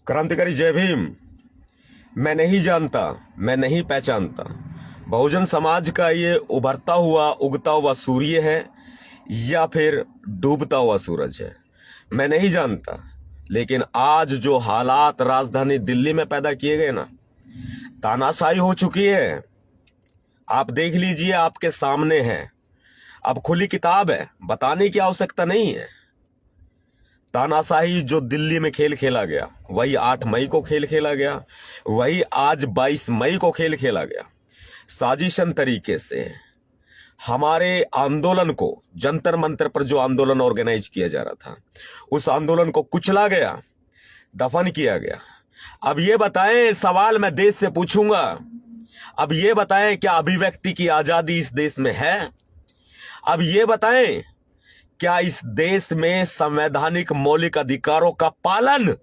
क्रांतिकारी जय भीम। मैं नहीं जानता, मैं नहीं पहचानता बहुजन समाज का ये उभरता हुआ उगता हुआ सूर्य है या फिर डूबता हुआ सूरज है, मैं नहीं जानता। लेकिन आज जो हालात राजधानी दिल्ली में पैदा किए गए ना, तानाशाही हो चुकी है। आप देख लीजिए, आपके सामने है, अब खुली किताब है, बताने की आवश्यकता नहीं है। तानाशाही जो दिल्ली में खेल खेला गया, वही 8 मई को खेल खेला गया, वही आज 22 मई को खेल खेला गया। साजिशन तरीके से हमारे आंदोलन को, जंतर मंतर पर जो आंदोलन ऑर्गेनाइज किया जा रहा था, उस आंदोलन को कुचला गया, दफन किया गया। अब ये बताएं, सवाल मैं देश से पूछूंगा, अब ये बताएं, क्या अभिव्यक्ति की आजादी इस देश में है? अब ये बताएं, क्या इस देश में संवैधानिक मौलिक अधिकारों का पालन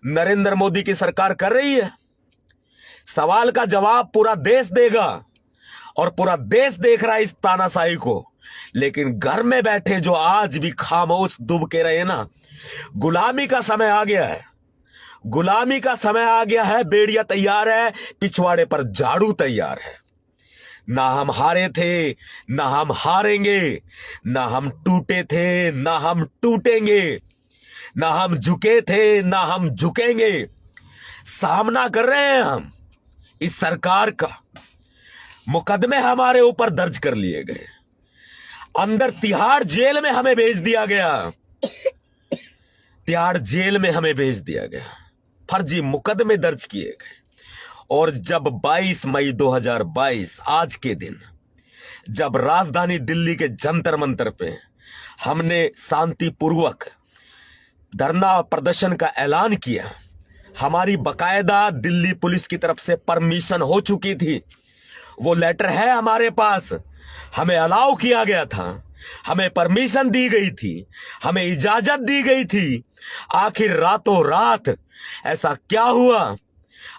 नरेंद्र मोदी की सरकार कर रही है? सवाल का जवाब पूरा देश देगा, और पूरा देश देख रहा है इस तानाशाही को। लेकिन घर में बैठे जो आज भी खामोश दुब के रहे ना, गुलामी का समय आ गया है, गुलामी का समय आ गया है। बेड़िया तैयार है, पिछवाड़े पर झाड़ू तैयार है। ना हम हारे थे, ना हम हारेंगे, ना हम टूटे थे, ना हम टूटेंगे, ना हम झुके थे, ना हम झुकेंगे। सामना कर रहे हैं हम इस सरकार का। मुकदमे हमारे ऊपर दर्ज कर लिए गए, अंदर तिहाड़ जेल में हमें भेज दिया गया, तिहाड़ जेल में हमें भेज दिया गया, फर्जी मुकदमे दर्ज किए गए। और जब 22 मई 2022 आज के दिन, जब राजधानी दिल्ली के जंतर मंतर पे हमने शांतिपूर्वक धरना प्रदर्शन का ऐलान किया, हमारी बकायदा दिल्ली पुलिस की तरफ से परमिशन हो चुकी थी, वो लेटर है हमारे पास, हमें अलाउ किया गया था, हमें परमिशन दी गई थी, हमें इजाजत दी गई थी। आखिर रातों रात ऐसा क्या हुआ?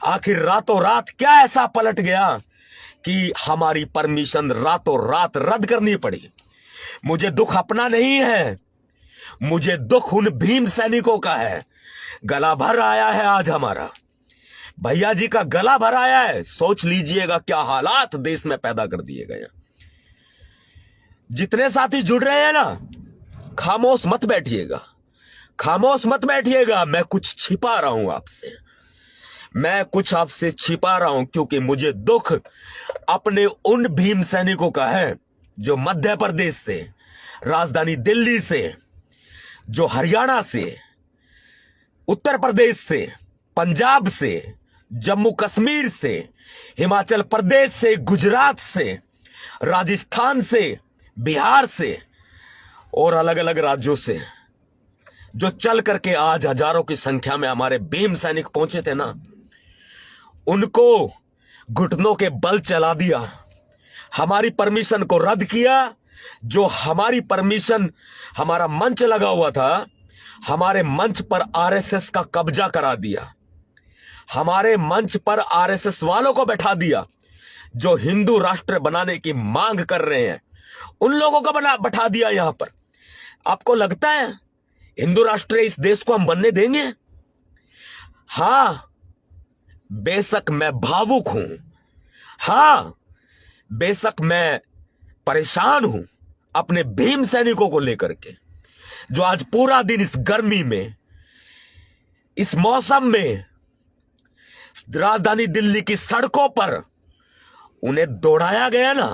आखिर रातों रात क्या ऐसा पलट गया कि हमारी परमिशन रातों रात रद्द करनी पड़ी? मुझे दुख अपना नहीं है, मुझे दुख उन भीम सैनिकों का है। गला भर आया है आज हमारा, भैया जी का गला भर आया है। सोच लीजिएगा क्या हालात देश में पैदा कर दिए गए। जितने साथी जुड़ रहे हैं ना, खामोश मत बैठिएगा, खामोश मत बैठिएगा। मैं कुछ छिपा रहा हूं आपसे, मैं कुछ आपसे छिपा रहा हूं, क्योंकि मुझे दुख अपने उन भीम सैनिकों का है जो मध्य प्रदेश से, राजधानी दिल्ली से, जो हरियाणा से, उत्तर प्रदेश से, पंजाब से, जम्मू कश्मीर से, हिमाचल प्रदेश से, गुजरात से, राजस्थान से, बिहार से और अलग अलग राज्यों से जो चल करके आज हजारों की संख्या में हमारे भीम सैनिक पहुंचे थे ना, उनको घुटनों के बल चला दिया, हमारी परमिशन को रद्द किया। जो हमारी परमिशन, हमारा मंच लगा हुआ था, हमारे मंच पर आरएसएस का कब्जा करा दिया, हमारे मंच पर आरएसएस वालों को बैठा दिया जो हिंदू राष्ट्र बनाने की मांग कर रहे हैं, उन लोगों को बैठा दिया यहां पर। आपको लगता है हिंदू राष्ट्र इस देश को हम बनने देंगे? हां, बेशक मैं भावुक हूं, हां बेशक मैं परेशान हूं अपने भीम सैनिकों को लेकर के, जो आज पूरा दिन इस गर्मी में, इस मौसम में राजधानी दिल्ली की सड़कों पर उन्हें दौड़ाया गया ना,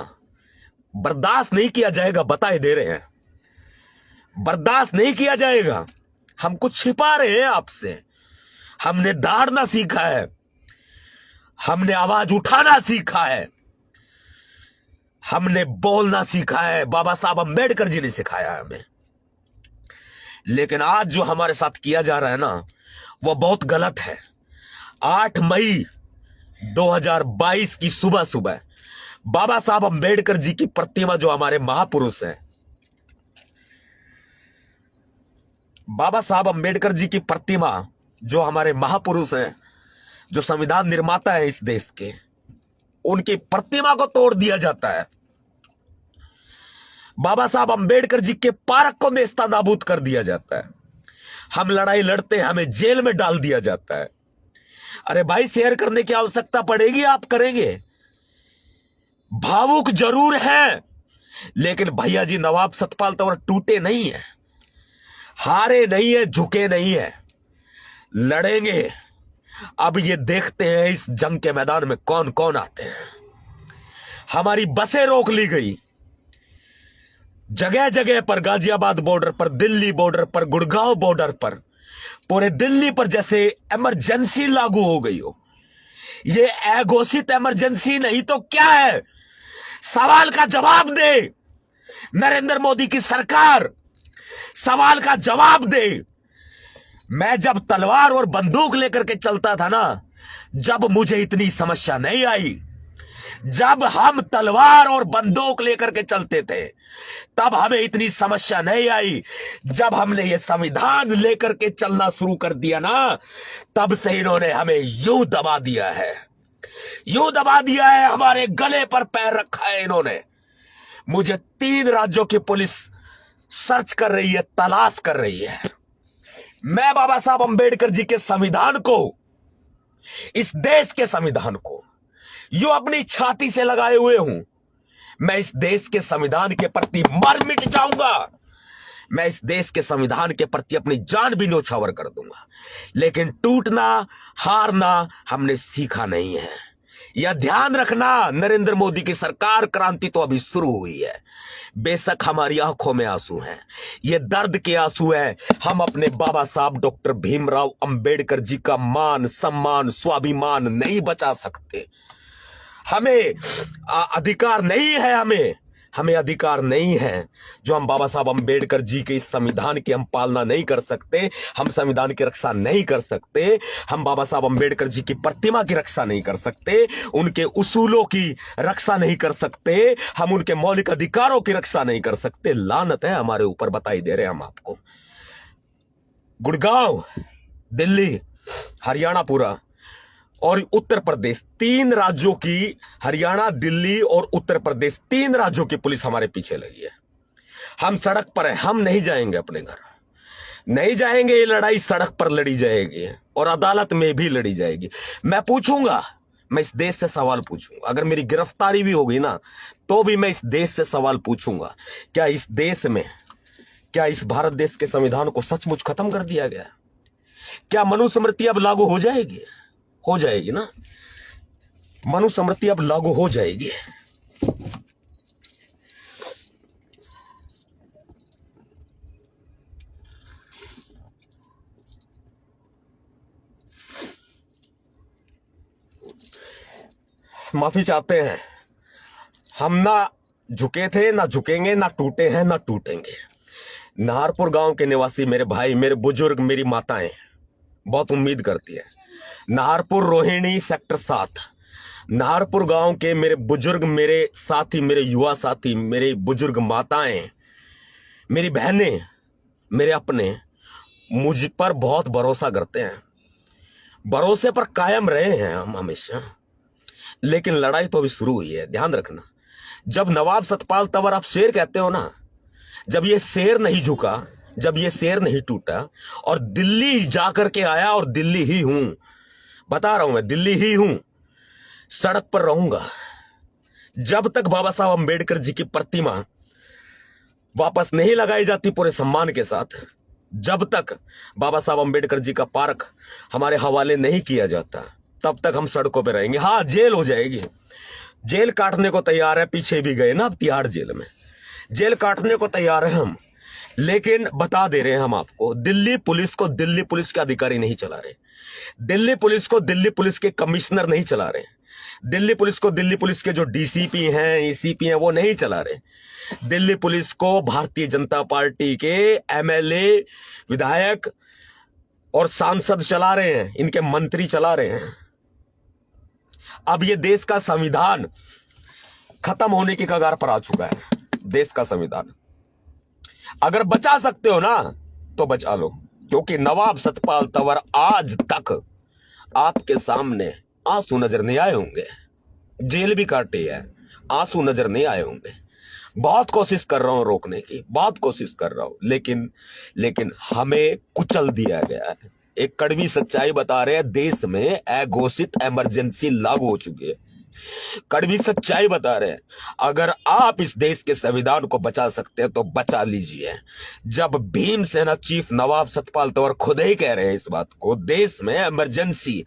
बर्दाश्त नहीं किया जाएगा। बताए दे रहे हैं, बर्दाश्त नहीं किया जाएगा। हम कुछ छिपा रहे हैं आपसे, हमने दौड़ना सीखा है, हमने आवाज उठाना सीखा है, हमने बोलना सीखा है। बाबा साहब अंबेडकर जी ने सिखाया है हमें। लेकिन आज जो हमारे साथ किया जा रहा है ना, वो बहुत गलत है। 8 मई 2022 की सुबह सुबह बाबा साहब अंबेडकर जी की प्रतिमा, जो हमारे महापुरुष हैं, बाबा साहब अंबेडकर जी की प्रतिमा, जो हमारे महापुरुष हैं, जो संविधान निर्माता है इस देश के, उनकी प्रतिमा को तोड़ दिया जाता है। बाबा साहब अंबेडकर जी के पार्क को नेस्तानाबूद कर दिया जाता है। हम लड़ाई लड़ते हैं, हमें जेल में डाल दिया जाता है। अरे भाई, शेयर करने की आवश्यकता पड़ेगी, आप करेंगे। भावुक जरूर है, लेकिन भैया जी नवाब सतपाल तंवर टूटे नहीं है, हारे नहीं है, झुके नहीं है, लड़ेंगे। अब ये देखते हैं इस जंग के मैदान में कौन कौन आते हैं। हमारी बसें रोक ली गई जगह जगह पर, गाजियाबाद बॉर्डर पर, दिल्ली बॉर्डर पर, गुड़गांव बॉर्डर पर, पूरे दिल्ली पर जैसे इमरजेंसी लागू हो गई हो। ये अघोषित इमरजेंसी नहीं तो क्या है? सवाल का जवाब दे नरेंद्र मोदी की सरकार, सवाल का जवाब दे। मैं जब तलवार और बंदूक लेकर के चलता था ना, जब मुझे इतनी समस्या नहीं आई। जब हम तलवार और बंदूक लेकर के चलते थे तब हमें इतनी समस्या नहीं आई। जब हमने ये संविधान लेकर के चलना शुरू कर दिया ना, तब से इन्होंने हमें यूं दबा दिया है, यूं दबा दिया है, हमारे गले पर पैर रखा है इन्होंने। मुझे 3 राज्यों की पुलिस सर्च कर रही है, तलाश कर रही है। मैं बाबा साहब अंबेडकर जी के संविधान को, इस देश के संविधान को यूं अपनी छाती से लगाए हुए हूं। मैं इस देश के संविधान के प्रति मर मिट जाऊंगा। मैं इस देश के संविधान के प्रति अपनी जान भी न्यौछावर कर दूंगा। लेकिन टूटना, हारना हमने सीखा नहीं है। यह ध्यान रखना, नरेंद्र मोदी की सरकार, क्रांति तो अभी शुरू हुई है। बेशक हमारी आंखों में आंसू हैं, ये दर्द के आंसू हैं। हम अपने बाबा साहब डॉक्टर भीमराव अंबेडकर जी का मान, सम्मान, स्वाभिमान नहीं बचा सकते। हमें अधिकार नहीं है, हमें अधिकार नहीं है जो हम बाबा साहब अंबेडकर जी के इस संविधान की हम पालना नहीं कर सकते, हम संविधान की रक्षा नहीं कर सकते, हम बाबा साहब अंबेडकर जी की प्रतिमा की रक्षा नहीं कर सकते, उनके उसूलों की रक्षा नहीं कर सकते, हम उनके मौलिक अधिकारों की रक्षा नहीं कर सकते। लानत है हमारे ऊपर, बताई दे रहे हैं हम आपको। गुड़गांव, दिल्ली, हरियाणा पूरा और उत्तर प्रदेश, 3 राज्यों की, हरियाणा, दिल्ली और उत्तर प्रदेश, 3 राज्यों की पुलिस हमारे पीछे लगी है। हम सड़क पर हैं, हम नहीं जाएंगे अपने घर, नहीं जाएंगे। ये लड़ाई सड़क पर लड़ी जाएगी और अदालत में भी लड़ी जाएगी। मैं पूछूंगा, मैं इस देश से सवाल पूछूंगा। अगर मेरी गिरफ्तारी भी होगी ना, तो भी मैं इस देश से सवाल पूछूंगा, क्या इस देश में, क्या इस भारत देश के संविधान को सचमुच खत्म कर दिया गया? क्या मनुस्मृति अब लागू हो जाएगी? हो जाएगी ना, मनुस्मृति अब लागू हो जाएगी। माफी चाहते हैं, हम ना झुके थे, ना झुकेंगे, ना टूटे हैं, ना टूटेंगे। नाहरपुर गांव के निवासी मेरे भाई, मेरे बुजुर्ग, मेरी माताएं बहुत उम्मीद करती है। नाहरपुर रोहिणी सेक्टर 7, नाहरपुर गांव के मेरे बुजुर्ग, मेरे साथी, मेरे युवा साथी, मेरे बुजुर्ग माताएं, मेरी बहनें, मेरे अपने मुझ पर बहुत भरोसा करते हैं। भरोसे पर कायम रहे हैं हम हमेशा। लेकिन लड़ाई तो अभी शुरू हुई है, ध्यान रखना। जब नवाब सतपाल तंवर आप शेर कहते हो ना, जब ये शेर नहीं झुका, जब ये शेर नहीं टूटा और दिल्ली जाकर के आया, और दिल्ली ही हूं, बता रहा हूं मैं, दिल्ली ही हूं, सड़क पर रहूंगा जब तक बाबा साहब अंबेडकर जी की प्रतिमा वापस नहीं लगाई जाती पूरे सम्मान के साथ, जब तक बाबा साहब अंबेडकर जी का पार्क हमारे हवाले नहीं किया जाता, तब तक हम सड़कों पे रहेंगे। हाँ, जेल हो जाएगी, जेल काटने को तैयार है, पीछे भी गए ना, अब तिहाड़ जेल में जेल काटने को तैयार है हम। लेकिन बता दे रहे हैं हम आपको, दिल्ली पुलिस को दिल्ली पुलिस के अधिकारी नहीं चला रहे, दिल्ली पुलिस को दिल्ली पुलिस के कमिश्नर नहीं चला रहे, दिल्ली पुलिस को दिल्ली पुलिस के जो डीसीपी हैं, एसीपी हैं, वो नहीं चला रहे। दिल्ली पुलिस को भारतीय जनता पार्टी के एमएलए, विधायक और सांसद चला रहे हैं, इनके मंत्री चला रहे हैं। अब ये देश का संविधान खत्म होने की कगार पर आ चुका है। देश का संविधान अगर बचा सकते हो ना तो बचा लो, क्योंकि नवाब सतपाल तंवर आज तक आपके सामने आंसू नजर नहीं आए होंगे, जेल भी काटी है, आंसू नजर नहीं आए होंगे। बहुत कोशिश कर रहा हूं रोकने की, बहुत कोशिश कर रहा हूं, लेकिन हमें कुचल दिया गया है, एक कड़वी सच्चाई बता रहे हैं, देश में अघोषित इमरजेंसी लागू हो चुकी है। कड़वी सच्चाई बता रहे हैं, अगर आप इस देश के संविधान को बचा सकते हैं तो बचा लीजिए। जब भीमसेना चीफ नवाब सतपाल तंवर खुद ही कह रहे हैं इस बात को, देश में इमरजेंसी,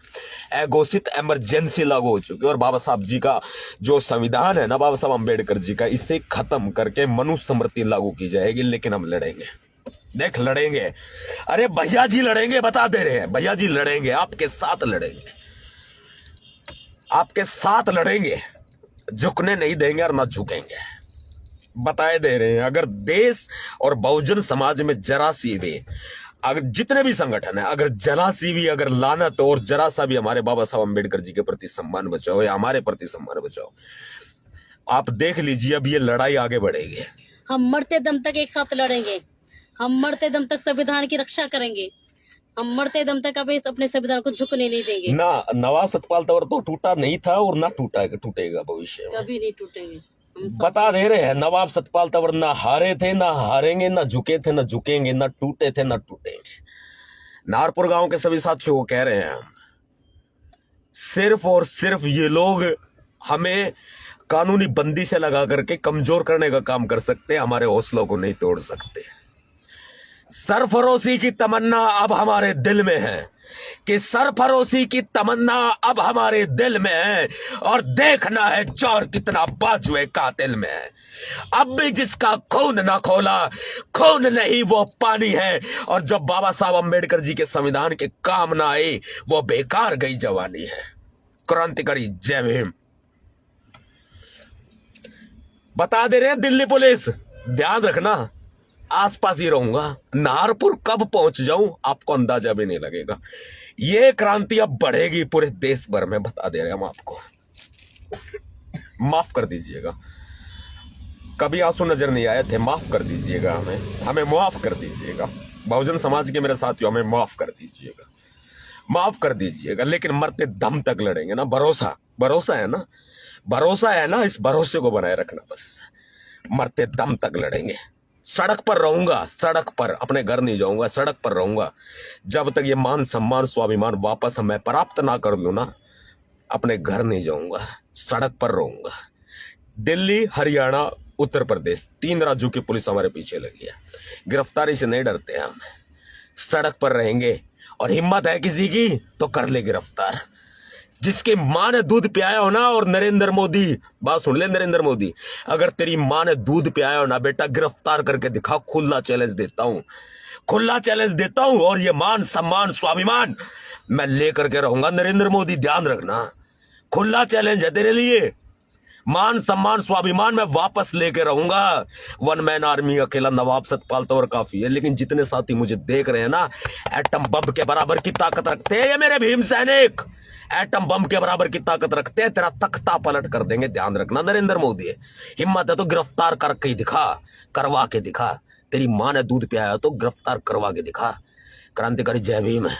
अघोषित इमरजेंसी लागू हो चुकी है और बाबा साहब जी का जो संविधान है ना, बाबा साहब अंबेडकर जी का, इसे खत्म करके मनुस्मृति लागू की जाएगी। लेकिन हम लड़ेंगे, देख लड़ेंगे। अरे भैया जी लड़ेंगे, बता दे रहे हैं, भैया जी लड़ेंगे, आपके साथ लड़ेंगे, आपके साथ लड़ेंगे, झुकने नहीं देंगे और ना झुकेंगे, बताए दे रहे हैं। अगर देश और बहुजन समाज में जरा सी भी, अगर जितने भी संगठन है, अगर जरा सी भी अगर लानत और जरा सा भी हमारे बाबा साहब अंबेडकर जी के प्रति सम्मान बचाओ या हमारे प्रति सम्मान बचाओ, आप देख लीजिए अब ये लड़ाई आगे बढ़ेगी। हम मरते दम तक एक साथ लड़ेंगे, हम मरते दम तक संविधान की रक्षा करेंगे, हम मरते दम तक अपने संविधान को झुकने नहीं देंगे। ना नवाब सतपाल तंवर तो टूटा नहीं था और ना टूटेगा भविष्य में, कभी नहीं टूटेंगे। बता दे रहे हैं, नवाब सतपाल तंवर ना हारे थे, ना हारेंगे, ना झुके थे, ना झुकेंगे, ना टूटे थे, ना टूटेंगे। नारपुर गांव के सभी साथियों को कह रहे हैं हम, सिर्फ और सिर्फ ये लोग हमें कानूनी बंदी से लगा करके कमजोर करने का काम कर सकते हैं, हमारे हौसलों को नहीं तोड़ सकते। सरफरोशी की तमन्ना अब हमारे दिल में है, कि सरफरोशी की तमन्ना अब हमारे दिल में है, और देखना है जोर कितना बाजुए कातिल में है। अब भी जिसका खून ना खोला, खून नहीं वो पानी है, और जब बाबा साहब अंबेडकर जी के संविधान के काम ना आई वो बेकार गई जवानी है। क्रांतिकारी जय भीम। बता दे रहे हैं दिल्ली पुलिस, ध्यान रखना, आसपास ही रहूंगा, नारपुर कब पहुंच जाऊं आपको अंदाजा भी नहीं लगेगा। ये क्रांति अब बढ़ेगी पूरे देश भर में, बता दे रहे हम आपको। माफ कर दीजिएगा, कभी आंसू नजर नहीं आए थे, माफ कर दीजिएगा, हमें माफ कर दीजिएगा। बहुजन समाज के मेरे साथियों, हमें माफ कर दीजिएगा, माफ कर दीजिएगा। लेकिन मरते दम तक लड़ेंगे ना, भरोसा है ना, भरोसा है ना, इस भरोसे को बनाए रखना बस। मरते दम तक लड़ेंगे, सड़क पर रहूंगा, सड़क पर, अपने घर नहीं जाऊंगा, सड़क पर रहूंगा जब तक ये मान सम्मान स्वाभिमान वापस मैं प्राप्त ना कर लूं ना, अपने घर नहीं जाऊंगा, सड़क पर रहूंगा। दिल्ली, हरियाणा, उत्तर प्रदेश, 3 राज्यों की पुलिस हमारे पीछे लगी है, गिरफ्तारी से नहीं डरते हम, सड़क पर रहेंगे, और हिम्मत है किसी की तो कर ले गिरफ्तार। जिसकी माँ ने दूध पियाया हो ना, और नरेंद्र मोदी, बात सुन ले नरेंद्र मोदी, अगर तेरी माँ ने दूध पियाया हो ना बेटा, गिरफ्तार करके दिखा, खुला चैलेंज देता हूं, खुला चैलेंज देता हूं। और ये मान सम्मान स्वाभिमान मैं लेकर के रहूंगा नरेंद्र मोदी, ध्यान रखना, खुला चैलेंज है तेरे लिए। मान सम्मान स्वाभिमान मैं वापस लेके रहूंगा। 1 मैन आर्मी अकेला नवाब सतपाल तंवर काफी है, लेकिन जितने साथी मुझे देख रहे हैं ना, एटम बम के बराबर की ताकत रखते हैं ये मेरे भीम सैनिक, एटम बम के बराबर की ताकत रखते हैं, तेरा तख्ता पलट कर देंगे, ध्यान रखना नरेंद्र मोदी। हिम्मत है तो गिरफ्तार करके दिखा, करवा के दिखा, तेरी मां ने दूध पियाया तो गिरफ्तार करवा के दिखा। क्रांतिकारी जय भीम है।